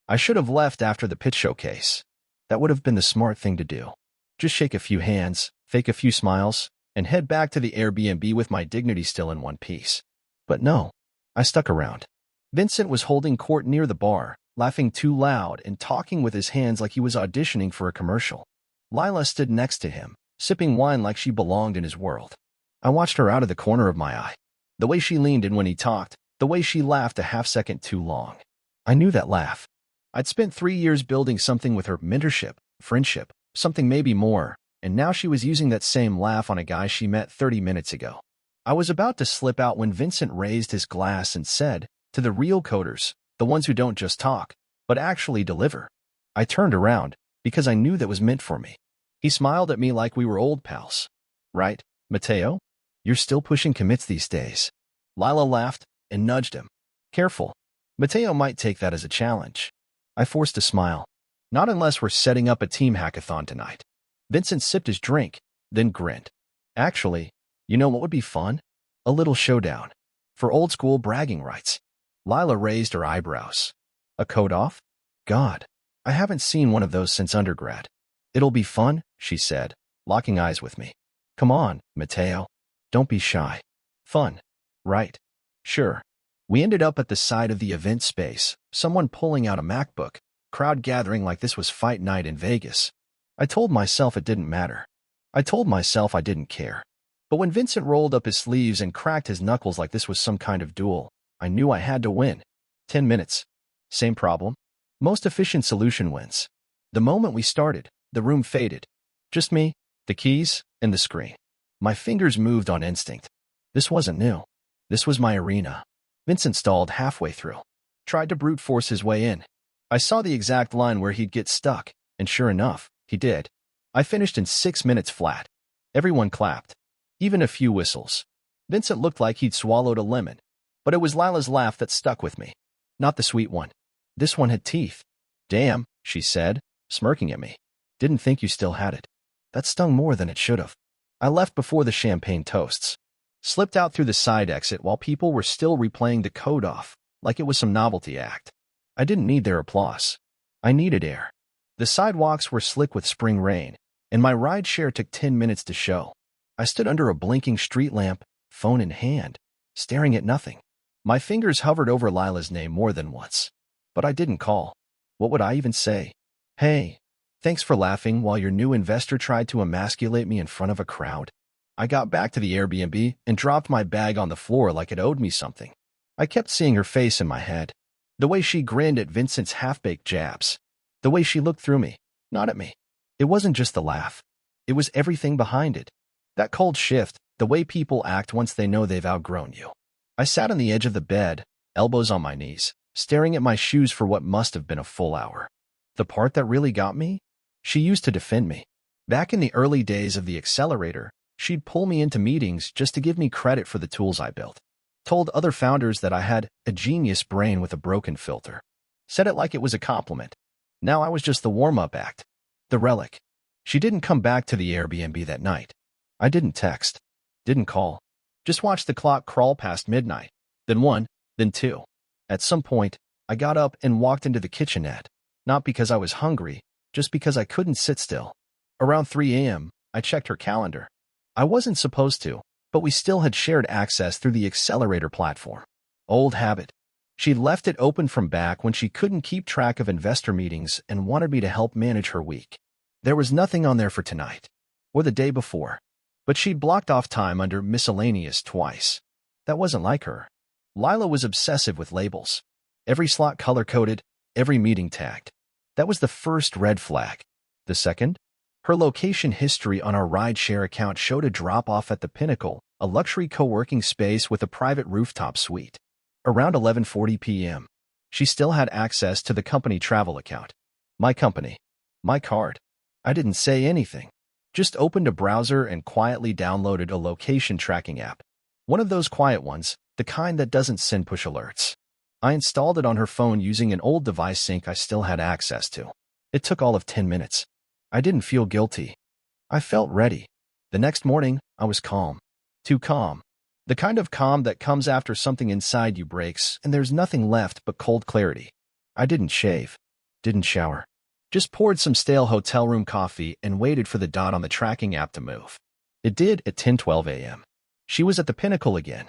I should have left after the pitch showcase. That would have been the smart thing to do. Just shake a few hands, fake a few smiles, and head back to the Airbnb with my dignity still in one piece. But no, I stuck around. Vincent was holding court near the bar, laughing too loud and talking with his hands like he was auditioning for a commercial. Lila stood next to him, sipping wine like she belonged in his world. I watched her out of the corner of my eye. The way she leaned in when he talked, the way she laughed a half-second too long. I knew that laugh. I'd spent 3 years building something with her, mentorship, friendship, something maybe more, and now she was using that same laugh on a guy she met 30 minutes ago. I was about to slip out when Vincent raised his glass and said, "To the real coders, the ones who don't just talk, but actually deliver." I turned around, because I knew that was meant for me. He smiled at me like we were old pals. "Right, Mateo? You're still pushing commits these days." Lila laughed and nudged him. "Careful. Mateo might take that as a challenge." I forced a smile. "Not unless we're setting up a team hackathon tonight." Vincent sipped his drink, then grinned. "Actually, you know what would be fun? A little showdown. For old-school bragging rights." Lila raised her eyebrows. "A code-off? God, I haven't seen one of those since undergrad." "It'll be fun," she said, locking eyes with me. "Come on, Mateo. Don't be shy. Fun, right?" "Sure." We ended up at the side of the event space, someone pulling out a MacBook, crowd gathering like this was fight night in Vegas. I told myself it didn't matter. I told myself I didn't care. But when Vincent rolled up his sleeves and cracked his knuckles like this was some kind of duel, I knew I had to win. 10 minutes. Same problem. Most efficient solution wins. The moment we started, the room faded. Just me, the keys, and the screen. My fingers moved on instinct. This wasn't new. This was my arena. Vincent stalled halfway through. Tried to brute force his way in. I saw the exact line where he'd get stuck, and sure enough, he did. I finished in 6 minutes flat. Everyone clapped. Even a few whistles. Vincent looked like he'd swallowed a lemon. But it was Lila's laugh that stuck with me. Not the sweet one. This one had teeth. "Damn," she said, smirking at me. "Didn't think you still had it." That stung more than it should have. I left before the champagne toasts. Slipped out through the side exit while people were still replaying the code off, like it was some novelty act. I didn't need their applause. I needed air. The sidewalks were slick with spring rain, and my ride share took 10 minutes to show. I stood under a blinking street lamp, phone in hand, staring at nothing. My fingers hovered over Lila's name more than once. But I didn't call. What would I even say? "Hey, thanks for laughing while your new investor tried to emasculate me in front of a crowd." I got back to the Airbnb and dropped my bag on the floor like it owed me something. I kept seeing her face in my head. The way she grinned at Vincent's half-baked jabs. The way she looked through me, not at me. It wasn't just the laugh. It was everything behind it. That cold shift, the way people act once they know they've outgrown you. I sat on the edge of the bed, elbows on my knees, staring at my shoes for what must have been a full hour. The part that really got me? She used to defend me. Back in the early days of the accelerator, she'd pull me into meetings just to give me credit for the tools I built. Told other founders that I had a genius brain with a broken filter. Said it like it was a compliment. Now I was just the warm-up act. The relic. She didn't come back to the Airbnb that night. I didn't text. Didn't call. Just watched the clock crawl past midnight. Then 1, then 2. At some point, I got up and walked into the kitchenette. Not because I was hungry, just because I couldn't sit still. Around 3 a.m., I checked her calendar. I wasn't supposed to, but we still had shared access through the accelerator platform. Old habit. She'd left it open from back when she couldn't keep track of investor meetings and wanted me to help manage her week. There was nothing on there for tonight, or the day before, but she'd blocked off time under miscellaneous twice. That wasn't like her. Lila was obsessive with labels. Every slot color-coded, every meeting tagged. That was the first red flag. The second? Her location history on our rideshare account showed a drop-off at the Pinnacle, a luxury co-working space with a private rooftop suite. Around 11:40 p.m., she still had access to the company travel account. My company. My card. I didn't say anything. Just opened a browser and quietly downloaded a location tracking app. One of those quiet ones, the kind that doesn't send push alerts. I installed it on her phone using an old device sync I still had access to. It took all of 10 minutes. I didn't feel guilty. I felt ready. The next morning, I was calm. Too calm. The kind of calm that comes after something inside you breaks and there's nothing left but cold clarity. I didn't shave. Didn't shower. Just poured some stale hotel room coffee and waited for the dot on the tracking app to move. It did at 10:12 a.m. She was at the Pinnacle again.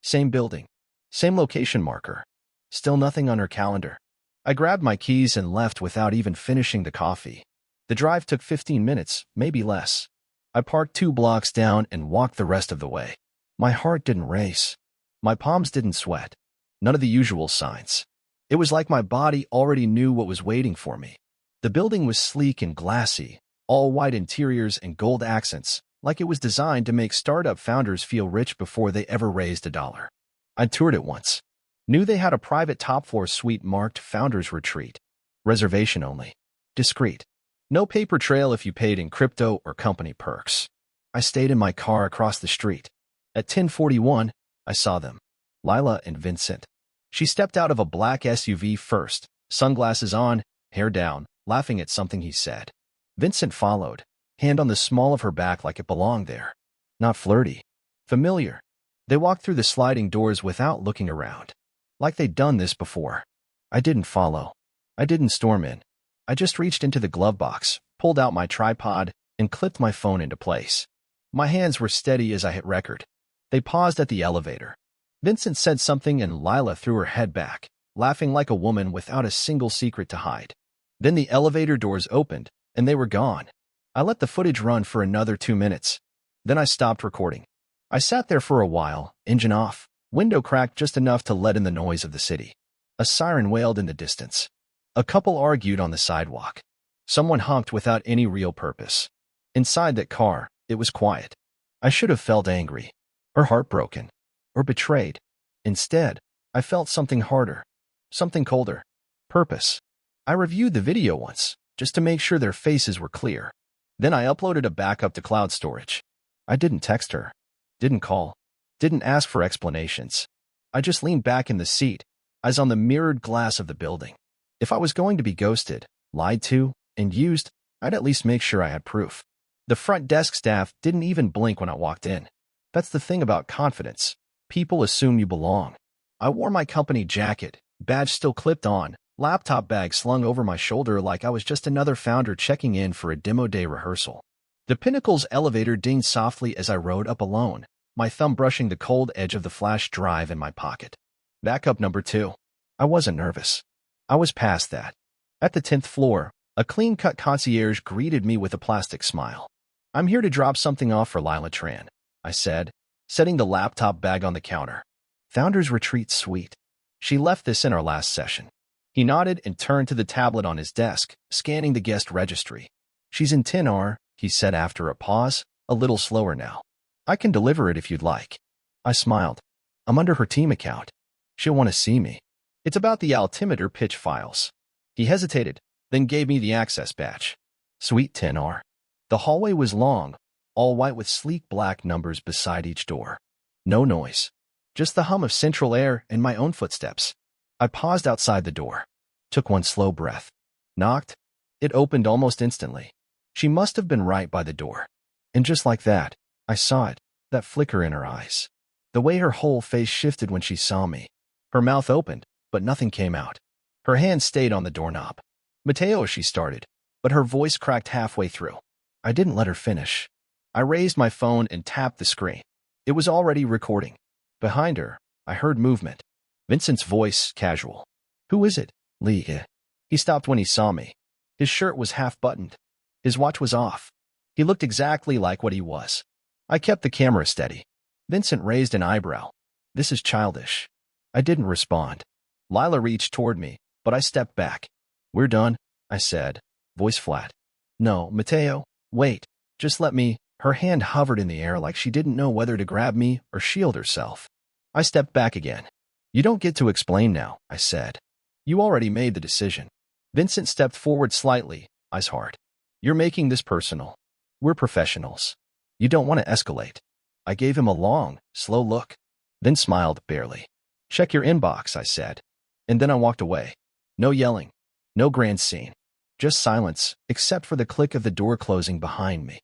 Same building. Same location marker. Still nothing on her calendar. I grabbed my keys and left without even finishing the coffee. The drive took 15 minutes, maybe less. I parked 2 blocks down and walked the rest of the way. My heart didn't race. My palms didn't sweat. None of the usual signs. It was like my body already knew what was waiting for me. The building was sleek and glassy, all white interiors and gold accents, like it was designed to make startup founders feel rich before they ever raised a dollar. I toured it once. Knew they had a private top-floor suite marked Founders Retreat. Reservation only. Discreet. No paper trail if you paid in crypto or company perks. I stayed in my car across the street. At 10:41, I saw them. Lila and Vincent. She stepped out of a black SUV first, sunglasses on, hair down, laughing at something he said. Vincent followed, hand on the small of her back like it belonged there. Not flirty. Familiar. They walked through the sliding doors without looking around. Like they'd done this before. I didn't follow. I didn't storm in. I just reached into the glove box, pulled out my tripod, and clipped my phone into place. My hands were steady as I hit record. They paused at the elevator. Vincent said something and Lila threw her head back, laughing like a woman without a single secret to hide. Then the elevator doors opened, and they were gone. I let the footage run for another 2 minutes. Then I stopped recording. I sat there for a while, engine off, window cracked just enough to let in the noise of the city. A siren wailed in the distance. A couple argued on the sidewalk. Someone honked without any real purpose. Inside that car, it was quiet. I should have felt angry, or heartbroken, or betrayed. Instead, I felt something harder, something colder. Purpose. I reviewed the video once, just to make sure their faces were clear. Then I uploaded a backup to cloud storage. I didn't text her, didn't call, didn't ask for explanations. I just leaned back in the seat, eyes on the mirrored glass of the building. If I was going to be ghosted, lied to, and used, I'd at least make sure I had proof. The front desk staff didn't even blink when I walked in. That's the thing about confidence. People assume you belong. I wore my company jacket, badge still clipped on, laptop bag slung over my shoulder like I was just another founder checking in for a demo day rehearsal. The Pinnacle's elevator dinged softly as I rode up alone, my thumb brushing the cold edge of the flash drive in my pocket. Backup number 2. I wasn't nervous. I was past that. At the 10th floor, a clean-cut concierge greeted me with a plastic smile. "I'm here to drop something off for Lila Tran," I said, setting the laptop bag on the counter. "Founders Retreat Suite. She left this in our last session." He nodded and turned to the tablet on his desk, scanning the guest registry. "She's in 10R, he said after a pause, a little slower now. "I can deliver it if you'd like." I smiled. "I'm under her team account. She'll want to see me. It's about the altimeter pitch files." He hesitated, then gave me the access badge. Suite 10R. The hallway was long, all white with sleek black numbers beside each door. No noise. Just the hum of central air and my own footsteps. I paused outside the door. Took one slow breath. Knocked. It opened almost instantly. She must have been right by the door. And just like that, I saw it, that flicker in her eyes. The way her whole face shifted when she saw me. Her mouth opened, but nothing came out. Her hand stayed on the doorknob. "Mateo," she started, but her voice cracked halfway through. I didn't let her finish. I raised my phone and tapped the screen. It was already recording. Behind her, I heard movement. Vincent's voice, casual. "Who is it, Laya?" He stopped when he saw me. His shirt was half-buttoned. His watch was off. He looked exactly like what he was. I kept the camera steady. Vincent raised an eyebrow. "This is childish." I didn't respond. Lila reached toward me, but I stepped back. "We're done," I said, voice flat. "No, Mateo, wait. Just let me." Her hand hovered in the air like she didn't know whether to grab me or shield herself. I stepped back again. "You don't get to explain now," I said. "You already made the decision." Vincent stepped forward slightly, eyes hard. "You're making this personal. We're professionals. You don't want to escalate." I gave him a long, slow look, then smiled barely. "Check your inbox," I said. And then I walked away. No yelling, no grand scene. Just silence, except for the click of the door closing behind me.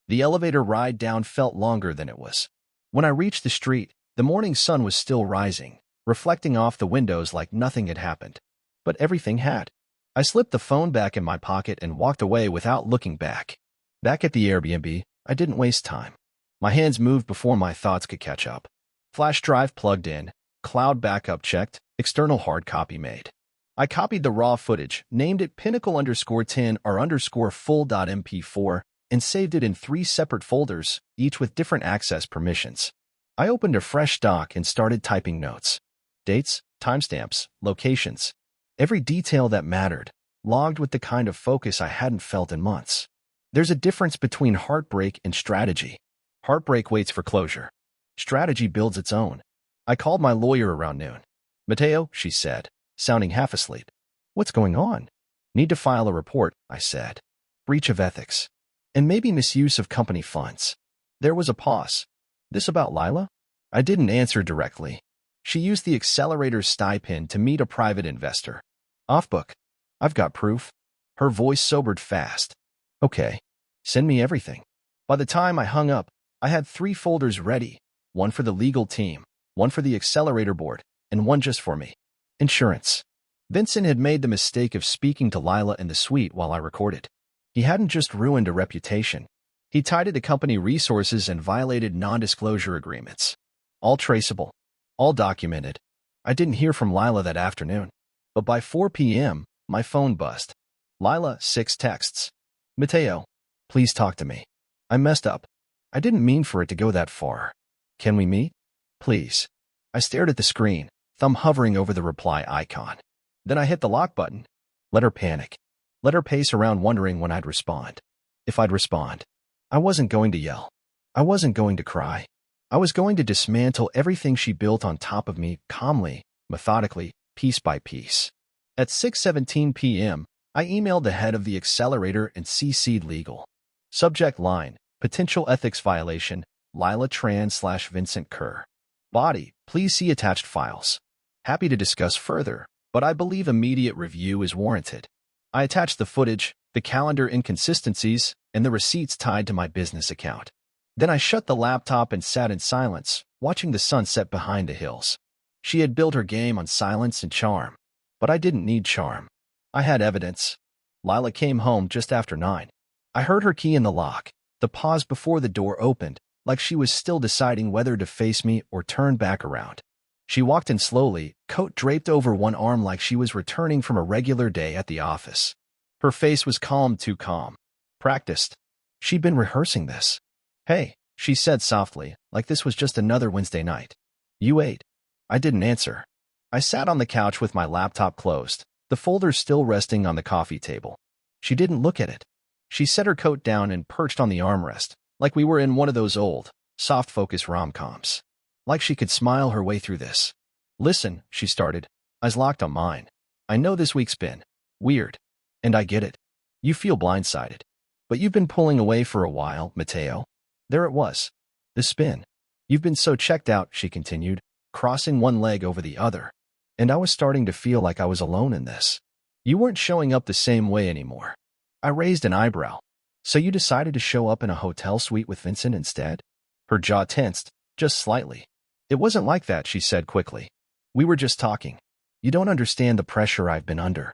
The elevator ride down felt longer than it was. When I reached the street, the morning sun was still rising, reflecting off the windows like nothing had happened. But everything had. I slipped the phone back in my pocket and walked away without looking back. Back at the Airbnb, I didn't waste time. My hands moved before my thoughts could catch up. Flash drive plugged in, cloud backup checked, external hard copy made. I copied the raw footage, named it pinnacle_10 or _full.mp4, and saved it in 3 separate folders, each with different access permissions. I opened a fresh doc and started typing notes. Dates, timestamps, locations. Every detail that mattered, logged with the kind of focus I hadn't felt in months. There's a difference between heartbreak and strategy. Heartbreak waits for closure. Strategy builds its own. I called my lawyer around noon. "Mateo," she said, sounding half asleep. "What's going on?" "Need to file a report," I said. "Breach of ethics. And maybe misuse of company funds." There was a pause. "This about Lila?" I didn't answer directly. She used the accelerator's stipend to meet a private investor. "Off book. I've got proof." Her voice sobered fast. "Okay. Send me everything." By the time I hung up, I had 3 folders ready, one for the legal team, one for the accelerator board, and one just for me. Insurance. Vincent had made the mistake of speaking to Lila in the suite while I recorded. He hadn't just ruined a reputation. He tied it to company resources and violated non-disclosure agreements. All traceable. All documented. I didn't hear from Lila that afternoon. But by 4 p.m., my phone buzzed. "Lila, 6 texts. Mateo, please talk to me. I messed up. I didn't mean for it to go that far. Can we meet? Please." I stared at the screen, thumb hovering over the reply icon. Then I hit the lock button. Let her panic. Let her pace around wondering when I'd respond. If I'd respond. I wasn't going to yell. I wasn't going to cry. I was going to dismantle everything she built on top of me calmly, methodically, piece by piece. At 6:17 p.m., I emailed the head of the accelerator and CC'd legal. Subject line, potential ethics violation, Lila Tran/Vincent Kerr. Body, please see attached files. Happy to discuss further, but I believe immediate review is warranted. I attached the footage, the calendar inconsistencies, and the receipts tied to my business account. Then I shut the laptop and sat in silence, watching the sun set behind the hills. She had built her game on silence and charm. But I didn't need charm. I had evidence. Lila came home just after 9. I heard her key in the lock, the pause before the door opened, like she was still deciding whether to face me or turn back around. She walked in slowly, coat draped over one arm like she was returning from a regular day at the office. Her face was calm, too calm. Practiced. She'd been rehearsing this. "Hey," she said softly, like this was just another Wednesday night. "You ate?" I didn't answer. I sat on the couch with my laptop closed, the folder still resting on the coffee table. She didn't look at it. She set her coat down and perched on the armrest, like we were in one of those old, soft-focus rom-coms. Like she could smile her way through this. "Listen," she started, eyes locked on mine. "I know this week's been weird. And I get it. You feel blindsided. But you've been pulling away for a while, Mateo." There it was. The spin. "You've been so checked out," she continued, crossing one leg over the other. And I was starting to feel like I was alone in this. "You weren't showing up the same way anymore." I raised an eyebrow. "So you decided to show up in a hotel suite with Vincent instead?" Her jaw tensed, just slightly. "It wasn't like that," she said quickly. "We were just talking. You don't understand the pressure I've been under."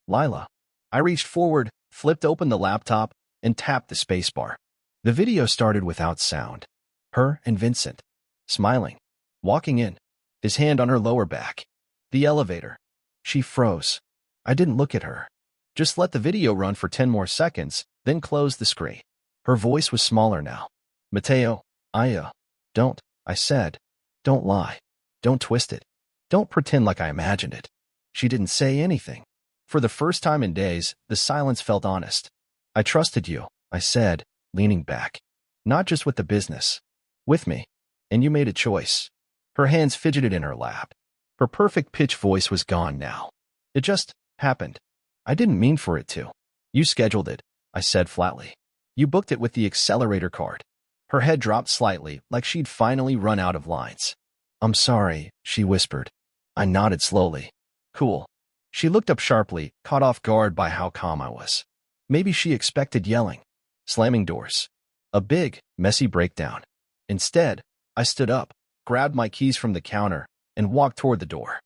"Lila." I reached forward, flipped open the laptop, and tapped the spacebar. The video started without sound. Her and Vincent. Smiling. Walking in. His hand on her lower back. The elevator. She froze. I didn't look at her. Just let the video run for 10 more seconds, then closed the screen. Her voice was smaller now. "Mateo, don't," I said. "Don't lie. Don't twist it. Don't pretend like I imagined it." She didn't say anything. For the first time in days, the silence felt honest. "I trusted you," I said, leaning back. "Not just with the business. With me. And you made a choice." Her hands fidgeted in her lap. Her perfect pitch voice was gone now. "It just happened. I didn't mean for it to." "You scheduled it," I said flatly. "You booked it with the accelerator card." Her head dropped slightly, like she'd finally run out of lines. "I'm sorry," she whispered. I nodded slowly. "Cool." She looked up sharply, caught off guard by how calm I was. Maybe she expected yelling, slamming doors. A big, messy breakdown. Instead, I stood up, grabbed my keys from the counter, and walked toward the door.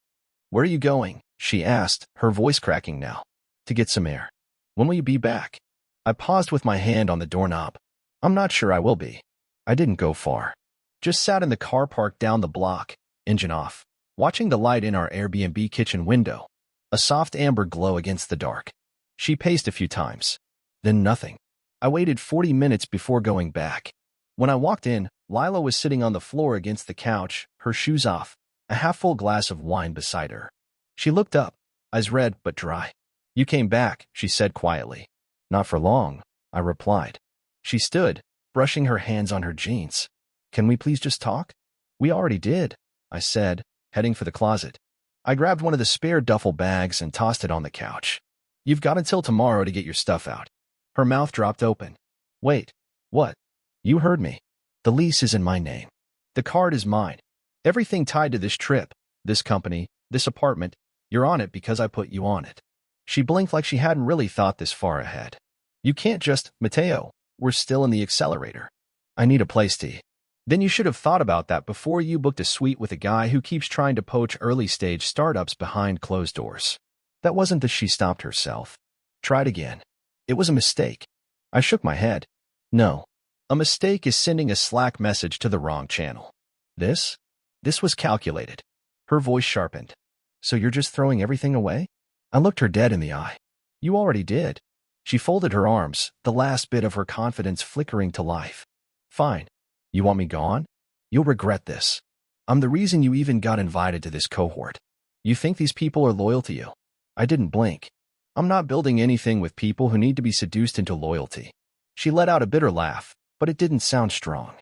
"Where are you going?" she asked, her voice cracking now. To get some air. When will you be back? I paused with my hand on the doorknob. I'm not sure I will be. I didn't go far. Just sat in the car parked down the block, engine off, watching the light in our Airbnb kitchen window. A soft amber glow against the dark. She paced a few times. Then nothing. I waited 40 minutes before going back. When I walked in, Lila was sitting on the floor against the couch, her shoes off, a half-full glass of wine beside her. She looked up, eyes red but dry. You came back, she said quietly. Not for long, I replied. She stood, brushing her hands on her jeans. Can we please just talk? We already did, I said, heading for the closet. I grabbed one of the spare duffel bags and tossed it on the couch. You've got until tomorrow to get your stuff out. Her mouth dropped open. Wait, what? You heard me. The lease is in my name. The card is mine. Everything tied to this trip, this company, this apartment, you're on it because I put you on it. She blinked like she hadn't really thought this far ahead. You can't just, Mateo, we're still in the accelerator. I need a place to. Then you should have thought about that before you booked a suite with a guy who keeps trying to poach early-stage startups behind closed doors. That wasn't that she stopped herself. Tried again. It was a mistake. I shook my head. No. A mistake is sending a Slack message to the wrong channel. This was calculated. Her voice sharpened. So you're just throwing everything away? I looked her dead in the eye. You already did. She folded her arms, the last bit of her confidence flickering to life. Fine. You want me gone? You'll regret this. I'm the reason you even got invited to this cohort. You think these people are loyal to you? I didn't blink. I'm not building anything with people who need to be seduced into loyalty. She let out a bitter laugh, but it didn't sound strong.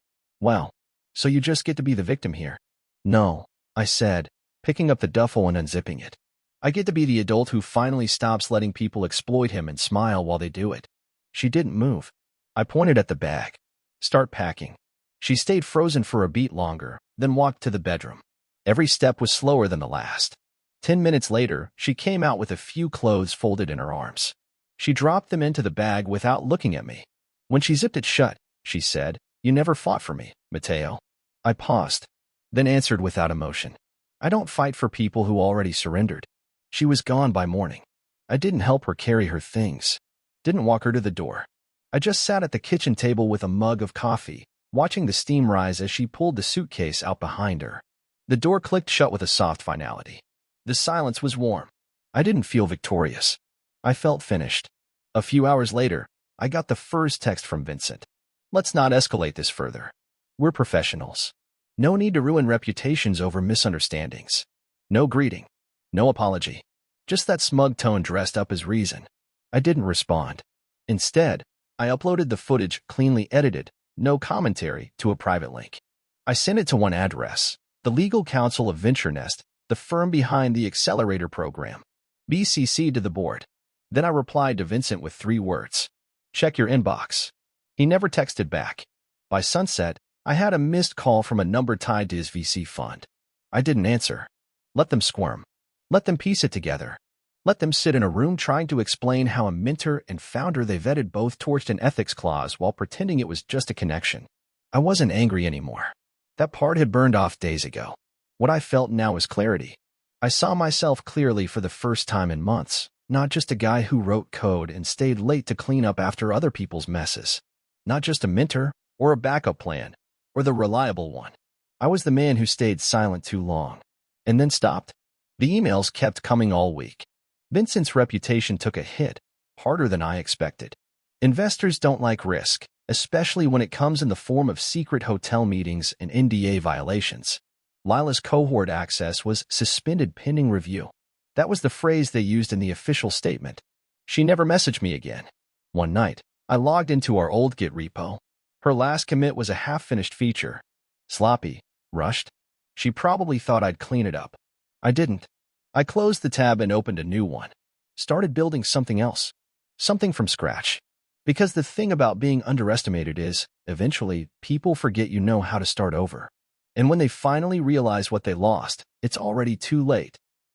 Well, so you just get to be the victim here? No, I said, picking up the duffel and unzipping it. I get to be the adult who finally stops letting people exploit him and smile while they do it. She didn't move. I pointed at the bag. Start packing. She stayed frozen for a beat longer, then walked to the bedroom. Every step was slower than the last. 10 minutes later, she came out with a few clothes folded in her arms. She dropped them into the bag without looking at me. When she zipped it shut, she said, You never fought for me, Mateo. I paused, then answered without emotion. I don't fight for people who already surrendered. She was gone by morning. I didn't help her carry her things. Didn't walk her to the door. I just sat at the kitchen table with a mug of coffee, watching the steam rise as she pulled the suitcase out behind her. The door clicked shut with a soft finality. The silence was warm. I didn't feel victorious. I felt finished. A few hours later, I got the first text from Vincent. Let's not escalate this further. We're professionals. No need to ruin reputations over misunderstandings. No greeting. No apology. Just that smug tone dressed up as reason. I didn't respond. Instead, I uploaded the footage cleanly edited, no commentary, to a private link. I sent it to one address, the legal counsel of VentureNest, the firm behind the accelerator program. BCC to the board. Then I replied to Vincent with 3 words. Check your inbox. He never texted back. By sunset, I had a missed call from a number tied to his VC fund. I didn't answer. Let them squirm. Let them piece it together. Let them sit in a room trying to explain how a mentor and founder they vetted both torched an ethics clause while pretending it was just a connection. I wasn't angry anymore. That part had burned off days ago. What I felt now was clarity. I saw myself clearly for the first time in months, not just a guy who wrote code and stayed late to clean up after other people's messes. Not just a mentor, or a backup plan, or the reliable one. I was the man who stayed silent too long, and then stopped. The emails kept coming all week. Vincent's reputation took a hit, harder than I expected. Investors don't like risk, especially when it comes in the form of secret hotel meetings and NDA violations. Lila's cohort access was suspended pending review. That was the phrase they used in the official statement. She never messaged me again. One night, I logged into our old Git repo. Her last commit was a half-finished feature. Sloppy, rushed. She probably thought I'd clean it up. I didn't. I closed the tab and opened a new one. Started building something else. Something from scratch. Because the thing about being underestimated is, eventually, people forget you know how to start over. And when they finally realize what they lost, it's already too late.